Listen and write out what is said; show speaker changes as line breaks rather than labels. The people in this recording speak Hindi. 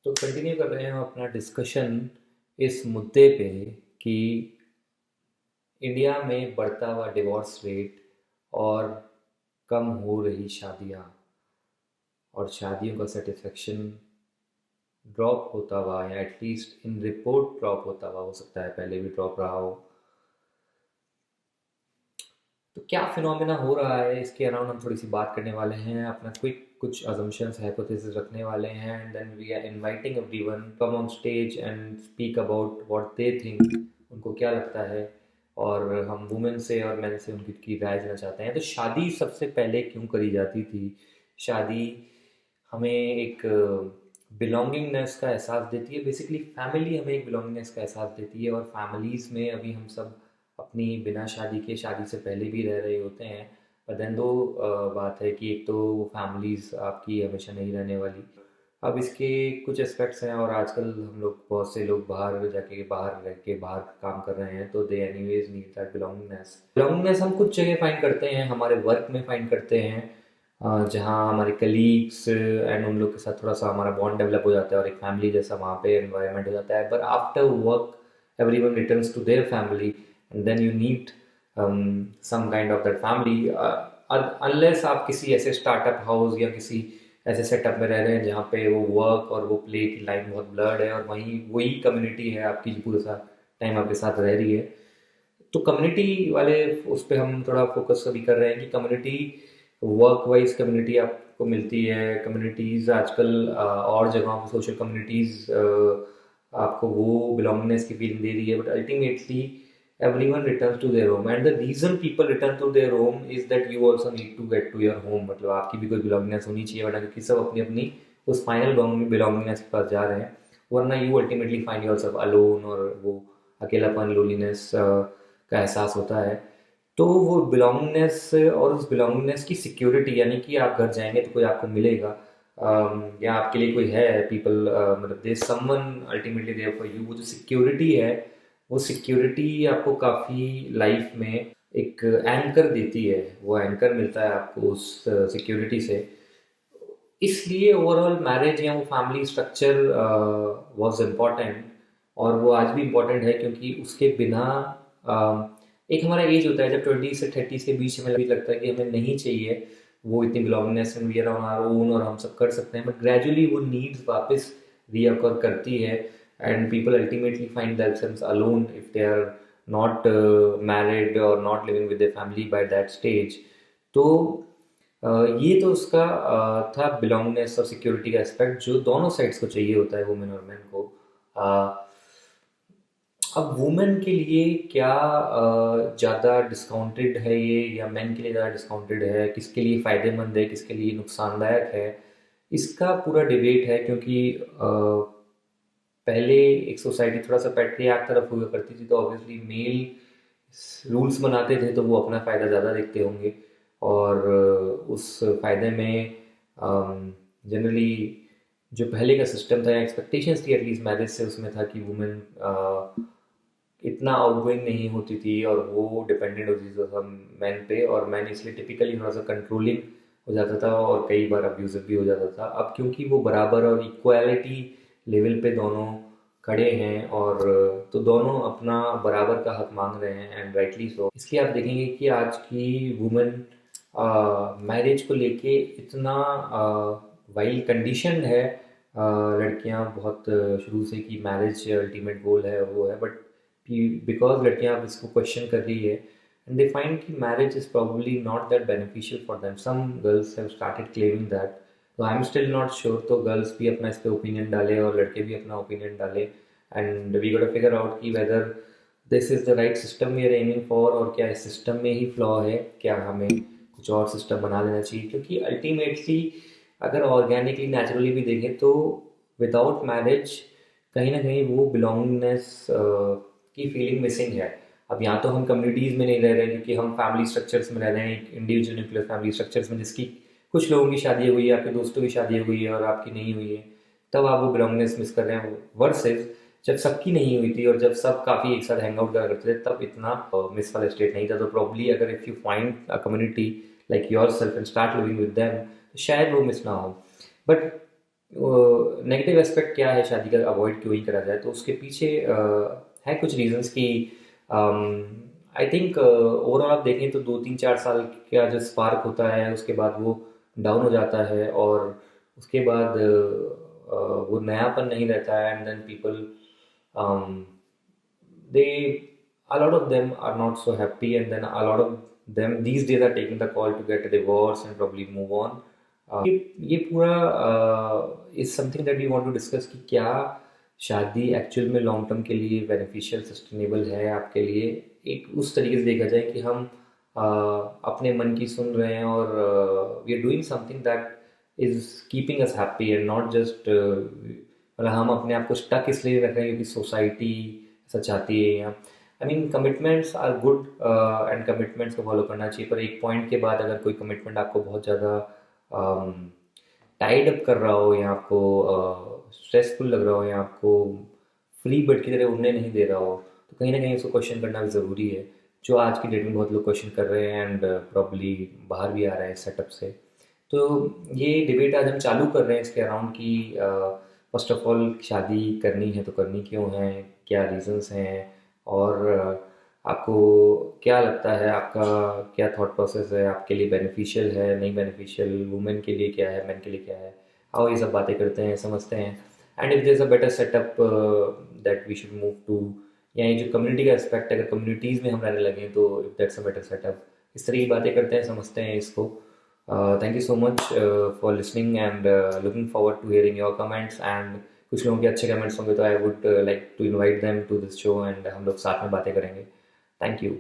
तो कंटिन्यू कर रहे हैं हम अपना डिस्कशन इस मुद्दे पे कि इंडिया में बढ़ता हुआ डिवोर्स रेट और कम हो रही शादियां और शादियों का सेटिस्फेक्शन ड्रॉप होता हुआ या एटलीस्ट इन रिपोर्ट ड्रॉप होता हुआ, हो सकता है पहले भी ड्रॉप रहा हो। तो क्या फिनोमेना हो रहा है इसके अराउंड हम थोड़ी सी बात करने वाले हैं, अपना क्विक कुछ अजम्पशंस हाइपोथेसिस रखने वाले हैं, and then we are inviting everyone come on stage and speak about what they think, उनको क्या लगता है। और हम वुमेन से और मैन से उनकी राय लेना चाहते हैं। तो शादी सबसे पहले क्यों करी जाती थी? शादी हमें एक बिलोंगिंगनेस का एहसास देती है। बेसिकली फैमिली हमें एक बिलोंगिंगनेस का एहसास देती है, और फैमिलीज़ में अभी हम सब अपनी बिना शादी के शादी से पहले भी रह रहे होते हैं। पर देन दो बात है कि एक तो फैमिलीज़ आपकी हमेशा नहीं रहने वाली। अब इसके कुछ एस्पेक्ट्स हैं, और आजकल हम लोग बहुत से लोग बाहर जाके बाहर रह के बाहर काम कर रहे हैं, तो they anyways need that belongingness. Belongingness हम कुछ जगह फाइंड करते हैं, हमारे वर्क में फाइंड करते हैं, जहाँ हमारे कलीग्स एंड उन लोग के साथ थोड़ा सा हमारा बॉन्ड डेवलप हो जाता है और एक फैमिली जैसा वहाँ पे एनवायरनमेंट हो जाता है। But after work everyone returns to their family, and then you need some kind of that family, unless आप किसी ऐसे स्टार्टअप हाउस या किसी ऐसे सेटअप में रह रहे हैं जहाँ पे वो वर्क और वो प्ले की लाइन बहुत ब्लर्ड है, और वहीं वही कम्युनिटी है आपकी जो पूरे साथ टाइम आपके साथ रह रही है। तो कम्युनिटी वाले उस पर हम थोड़ा फोकस अभी कर रहे हैं कि कम्युनिटी, वर्क वाइज कम्युनिटी आपको मिलती है। कम्युनिटीज़ आजकल और जगहों पर सोशल कम्युनिटीज़ आपको वो बिलोंगिंगनेस की फीलिंग दे रही है, but ultimately everyone returns to their home, and the reason people return to their home is that you also need to get to your home। मतलब आपकी भी कोई बिलोंगिंगनेस होनी चाहिए, वरना क्योंकि सब अपनी अपनी उस फाइनल बिलोंगिंगनेस के पास जा रहे हैं, वरना you ultimately find yourself alone, और वो अकेलापन, लोलीनेस का एहसास होता है। तो वो बिलोंगिंगनेस और उस बिलोंगिंगनेस की सिक्योरिटी, यानी कि आप घर जाएंगे तो कोई आपको मिलेगा, या आपके लिए कोई है, पीपल, मतलब they someone ultimately there for you. वो जो सिक्योरिटी है, वो सिक्योरिटी आपको काफ़ी लाइफ में एक एंकर देती है। वो एंकर मिलता है आपको उस सिक्योरिटी से। इसलिए ओवरऑल मैरिज या वो फैमिली स्ट्रक्चर वाज इम्पॉर्टेंट, और वो आज भी इम्पॉर्टेंट है, क्योंकि उसके बिना एक हमारा एज होता है जब 20 से 30 के बीच में लगता है कि हमें नहीं चाहिए वो इतनी belongingness, and we are on our own और हम सब कर सकते हैं। बट ग्रेजुअली वो नीड्स वापस रीअकर करती है, and people ultimately find themselves alone if they are not married और not living with the family by that stage. तो ये तो उसका था बिलोंगनेस और सिक्योरिटी का एस्पेक्ट, जो दोनों साइड्स को चाहिए होता है, वुमेन और मैन को। अब वुमेन के लिए क्या ज़्यादा डिस्काउंटेड है ये, या मैन के लिए ज़्यादा डिस्काउंटेड है? किसके लिए फ़ायदेमंद है, किसके लिए नुकसानदायक है? इसका पूरा डिबेट है, क्योंकि पहले एक सोसाइटी थोड़ा सा पैट्रियार्क तरफ हुआ करती थी, तो ऑब्वियसली मेल रूल्स बनाते थे, तो वो अपना फ़ायदा ज़्यादा देखते होंगे। और उस फ़ायदे में जनरली जो पहले का सिस्टम था या एक्सपेक्टेशंस थी एटलीस्ट मैरिज से, उसमें था कि वुमेन इतना आउटगोइंग नहीं होती थी, और वो डिपेंडेंट होती थी मैन पे, और मैन इसलिए टिपिकली थोड़ा सा कंट्रोलिंग हो जाता था और कई बार अब्यूजिव भी हो जाता था। अब क्योंकि वो बराबर और इक्वालिटी लेवल पे दोनों खड़े हैं, और तो दोनों अपना बराबर का हक मांग रहे हैं, एंड राइटली सो। इसलिए आप देखेंगे कि आज की वुमेन मैरिज को लेके इतना वाइल कंडीशन है। लड़कियां बहुत शुरू से कि मैरिज अल्टीमेट गोल है और वो है, बट बिकॉज लड़कियां अब इसको क्वेश्चन कर रही है, एंड दे फाइंड कि marriage is probably not that beneficial for them. Some girls have started claiming that, तो I am still not sure. तो गर्ल्स भी अपना इस पे ओपिनियन डाले और लड़के भी अपना ओपिनियन डाले, and we got to figure out कि whether this is the right system we are aiming for, और क्या इस सिस्टम में ही फ्लॉ है, क्या हमें कुछ और सिस्टम बना लेना चाहिए। क्योंकि अल्टीमेटली अगर ऑर्गेनिकली नेचुरली भी देखें तो विदाउट मैरिज कहीं ना कहीं वो बिलोंगिंगनेस की फीलिंग मिसिंग है। अब यहाँ तो हम कम्युनिटीज़ में नहीं रह रहे हैं, क्योंकि हम फैमिली स्ट्रक्चर्स में रह रहे हैं, इंडिविजुअल न्यूक्लियर फैमिली स्ट्रक्चर्स में, जिसकी कुछ लोगों की शादी हुई है, आपके दोस्तों की शादी हुई है और आपकी नहीं हुई है, तब आप वो बिलोंगिंगनेस मिस कर रहे हैं। वर्सेज जब सबकी नहीं हुई थी और जब सब काफ़ी एक साथ हैंग आउट करा करते थे, तब इतना मिस वाला स्टेट नहीं था। तो प्रॉब्ली अगर if you find a community like your self and start living with them, शायद वो मिस ना हो। बट नेगेटिव एस्पेक्ट क्या है शादी का, अवॉइड क्यों ही करा जाए, तो उसके पीछे है कुछ रीजंस कि आई थिंक ओवरऑल आप देखें तो 2 3 4 साल का जो स्पार्क होता है उसके बाद वो डाउन हो जाता है, और उसके बाद वो नयापन नहीं रहता है, and then people they a lot of them are not so happy, and then a lot of them these days are taking the call to get a divorce and probably move on. ये पूरा is something that we want to discuss कि क्या शादी एक्चुअल में लॉन्ग टर्म के लिए बेनिफिशियल सस्टेनेबल है आपके लिए, एक उस तरीके से देखा जाए कि हम अपने मन की सुन रहे हैं और we are doing something that is keeping us happy and not just मतलब हम अपने आप को स्टक इसलिए रख रहे हैं क्योंकि सोसाइटी ऐसा चाहती है, या I mean commitments are good and commitments को फॉलो करना चाहिए, पर एक पॉइंट के बाद अगर कोई कमिटमेंट आपको बहुत ज़्यादा टाइड अप कर रहा हो या आपको स्ट्रेसफुल लग रहा हो या आपको फ्री बर्ड की तरह उड़ने नहीं दे रहा हो, तो कहीं ना कहीं उसको क्वेश्चन करना भी ज़रूरी है, जो आज की डेट में बहुत लोग क्वेश्चन कर रहे हैं एंड प्रॉब्ली बाहर भी आ रहा है सेटअप से। तो ये डिबेट आज हम चालू कर रहे हैं इसके अराउंड कि फर्स्ट ऑफ ऑल शादी करनी है तो करनी क्यों है, क्या रीजंस हैं, और आपको क्या लगता है, आपका क्या थॉट प्रोसेस है, आपके लिए बेनिफिशियल है नहीं बेनिफिशियल, वुमेन के लिए क्या है, मैन के लिए क्या है, आओ ये सब बातें करते हैं, समझते हैं। And if there is a better setup that we should move to, या ये जो कम्युनिटी का एस्पेक्ट है, अगर कम्युनिटीज़ में हम रहने लगे तो if that's a better setup, इस तरह की बातें करते हैं, समझते हैं इसको। Thank you so much for listening and looking forward to hearing your comments, and कुछ लोगों के अच्छे कमेंट्स होंगे तो I would like to invite them to this show and हम लोग साथ में बातें करेंगे। Thank you.